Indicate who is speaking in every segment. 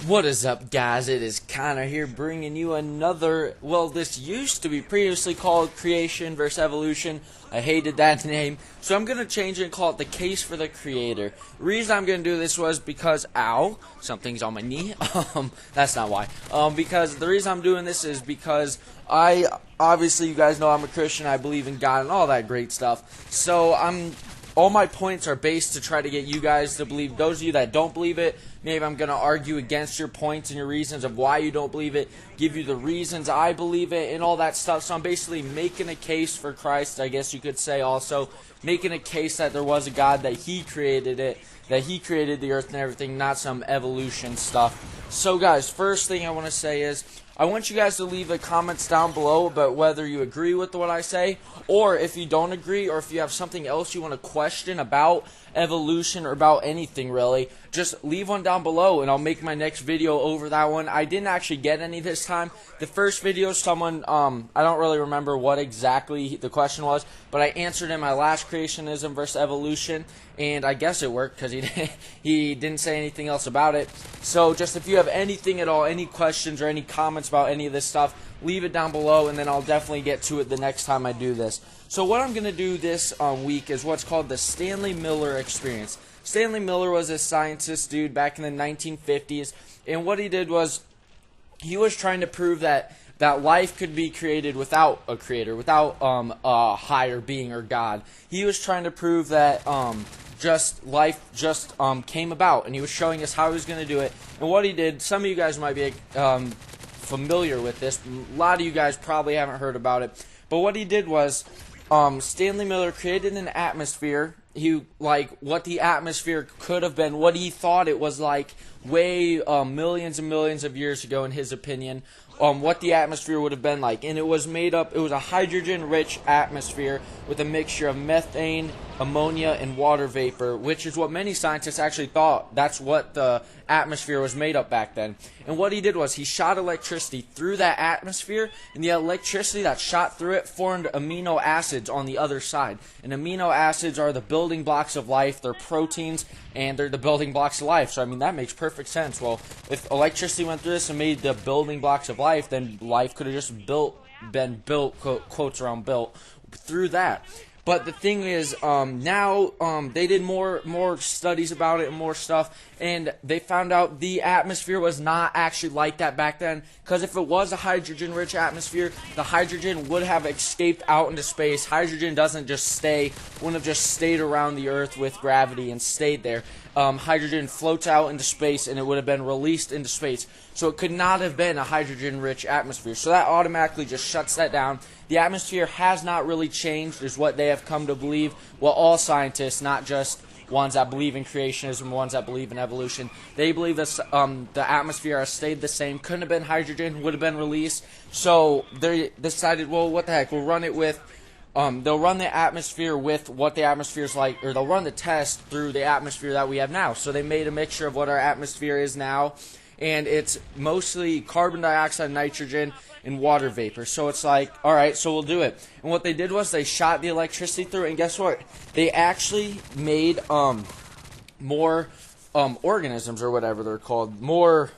Speaker 1: What is up, guys? It is Connor here bringing you another, well, this used to be previously called Creation versus Evolution. I hated that name, so I'm going to change it and call it The Case for the Creator. The reason I'm going to do this was because, ow, something's on my knee. That's not why. Because the reason I'm doing this is because obviously you guys know I'm a Christian, I believe in God and all that great stuff. So all my points are based to try to get you guys to believe. Those of you that don't believe it, maybe I'm going to argue against your points and your reasons of why you don't believe it, give you the reasons I believe it, and all that stuff. So I'm basically making a case for Christ, I guess you could say, also making a case that there was a God, that He created it, that He created the earth and everything, not some evolution stuff. So guys, first thing I want to say is, I want you guys to leave the comments down below about whether you agree with what I say, or if you don't agree, or if you have something else you want to question about evolution or about anything really, just leave one down below and I'll make my next video over that one. I didn't actually get any this time. The first video, someone, I don't really remember what exactly the question was, but I answered in my last creationism versus evolution, and I guess it worked because he didn't say anything else about it. So just if you have anything at all, any questions or any comments about any of this stuff, leave it down below, and then I'll definitely get to it the next time I do this. So what I'm going to do this week is what's called the Stanley Miller experience. Stanley Miller was a scientist dude back in the 1950s, and what he did was he was trying to prove that life could be created without a creator, without a higher being or God. He was trying to prove that life just came about, and he was showing us how he was going to do it. And what he did, some of you guys might be familiar with this. A lot of you guys probably haven't heard about it. But what he did was Stanley Miller created an atmosphere. What the atmosphere could have been, what he thought it was like way millions and millions of years ago, in his opinion, what the atmosphere would have been like. And it was made up, it was a hydrogen-rich atmosphere with a mixture of methane, ammonia, and water vapor, which is what many scientists actually thought that's what the atmosphere was made up back then. And what he did was he shot electricity through that atmosphere, and the electricity that shot through it formed amino acids on the other side. And amino acids are the building blocks of life. They're proteins, and they're the building blocks of life. So I mean, that makes perfect sense. Well, if electricity went through this and made the building blocks of life, then life could have just been built, quotes around built, through that. But the thing is, now they did more studies about it and more stuff, and they found out the atmosphere was not actually like that back then. Because if it was a hydrogen-rich atmosphere, the hydrogen would have escaped out into space. Hydrogen wouldn't have just stayed around the Earth with gravity and stayed there. Hydrogen floats out into space, and it would have been released into space. So it could not have been a hydrogen-rich atmosphere. So that automatically just shuts that down. The atmosphere has not really changed, is what they have come to believe. Well, all scientists, not just ones that believe in creationism, ones that believe in evolution, they believe that the atmosphere has stayed the same. Couldn't have been hydrogen, would have been released. So they decided, well, what the heck, we'll run it with, they'll run the atmosphere with what the atmosphere is like, or they'll run the test through the atmosphere that we have now. So they made a mixture of what our atmosphere is now, and it's mostly carbon dioxide, nitrogen, and water vapor. So it's like, alright, so we'll do it. And what they did was they shot the electricity through it, and guess what? They actually made more organisms, or whatever they're called. More,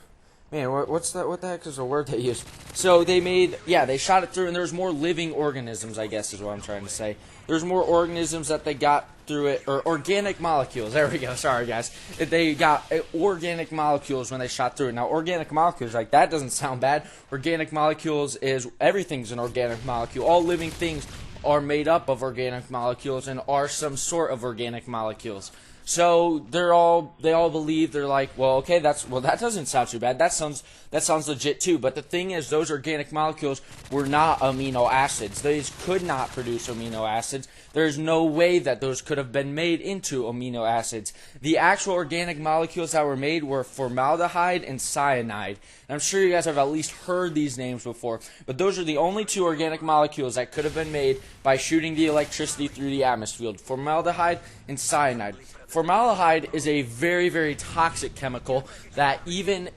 Speaker 1: man, what the heck is the word they use? So they shot it through, and there's more living organisms, I guess is what I'm trying to say. There's more organisms that they got through it, or organic molecules. There we go. Sorry, guys. They got organic molecules when they shot through it. Now, organic molecules, like, that doesn't sound bad. Organic molecules is, everything's an organic molecule. All living things are made up of organic molecules and are some sort of organic molecules. So they all believe, they're like, well, okay, that doesn't sound too bad. That sounds legit too. But the thing is, those organic molecules were not amino acids. These could not produce amino acids. There's no way that those could have been made into amino acids. The actual organic molecules that were made were formaldehyde and cyanide. And I'm sure you guys have at least heard these names before. But those are the only two organic molecules that could have been made by shooting the electricity through the atmosphere. Formaldehyde and cyanide. Formaldehyde is a very, very toxic chemical that even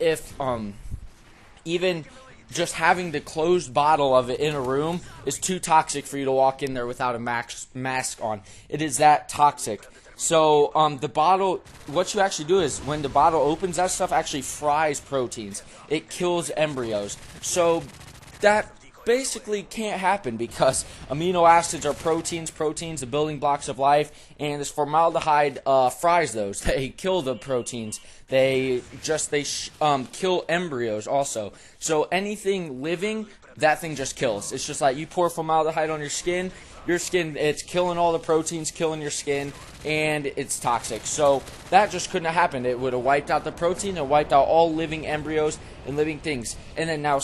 Speaker 1: just having the closed bottle of it in a room is too toxic for you to walk in there without a mask on. It is that toxic. So the bottle, what you actually do is when the bottle opens, that stuff actually fries proteins. It kills embryos. So that basically can't happen because amino acids are proteins, the building blocks of life, and this formaldehyde fries those. They kill the proteins. They kill embryos also. So anything living, that thing just kills. It's just like you pour formaldehyde on your skin, it's killing all the proteins, killing your skin, and it's toxic. So that just couldn't have happened. It would have wiped out the protein, it wiped out all living embryos and living things. And then now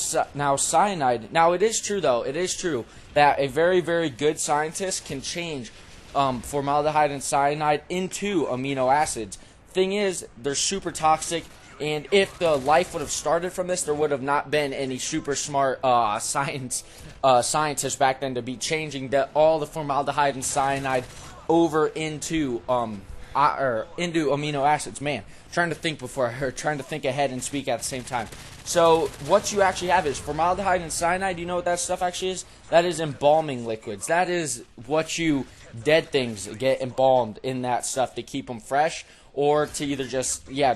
Speaker 1: cyanide. Now it is true though, it is true that a very, very good scientist can change formaldehyde and cyanide into amino acids. Thing is, they're super toxic. And if the life would have started from this, there would have not been any super smart scientists back then to be changing all the formaldehyde and cyanide over into amino acids. Man, trying to think ahead and speak at the same time. So what you actually have is formaldehyde and cyanide. You know what that stuff actually is? That is embalming liquids. That is what dead things get embalmed in that stuff to keep them fresh. Or to either just, I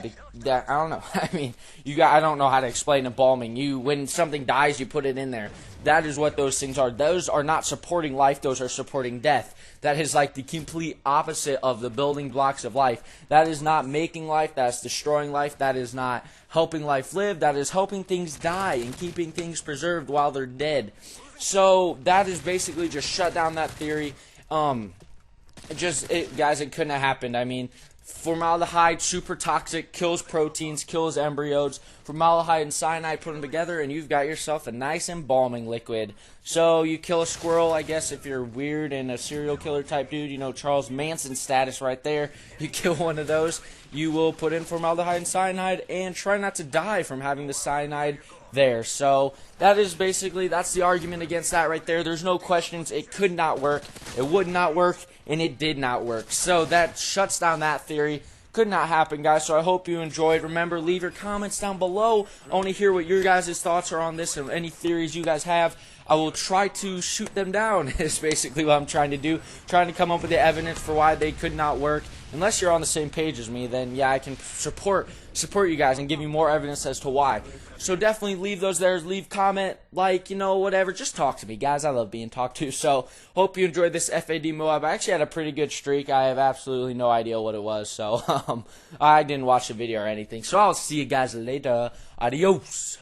Speaker 1: don't know. I mean, I don't know how to explain embalming. When something dies, you put it in there. That is what those things are. Those are not supporting life. Those are supporting death. That is like the complete opposite of the building blocks of life. That is not making life. That's destroying life. That is not helping life live. That is helping things die and keeping things preserved while they're dead. So that is basically just shut down that theory. Guys, it couldn't have happened. I mean, formaldehyde, super toxic, kills proteins, kills embryos. Formaldehyde and cyanide, put them together, and you've got yourself a nice embalming liquid. So you kill a squirrel, I guess, if you're weird and a serial killer type dude, you know, Charles Manson status right there. You kill one of those, you will put in formaldehyde and cyanide, and try not to die from having the cyanide there. So that is basically, that's the argument against that right there. There's no questions. It could not work. It would not work, and it did not work. So that shuts down that theory. Could not happen, guys. So I hope you enjoyed. Remember, leave your comments down below. I want to hear what your guys' thoughts are on this and any theories you guys have. I will try to shoot them down is basically what I'm trying to do. Trying to come up with the evidence for why they could not work. Unless you're on the same page as me, then yeah, I can support you guys and give you more evidence as to why. So definitely leave those there. Leave comment, like, whatever. Just talk to me, guys. I love being talked to. So hope you enjoyed this FAD Moab. I actually had a pretty good streak. I have absolutely no idea what it was. So I didn't watch the video or anything. So I'll see you guys later. Adios.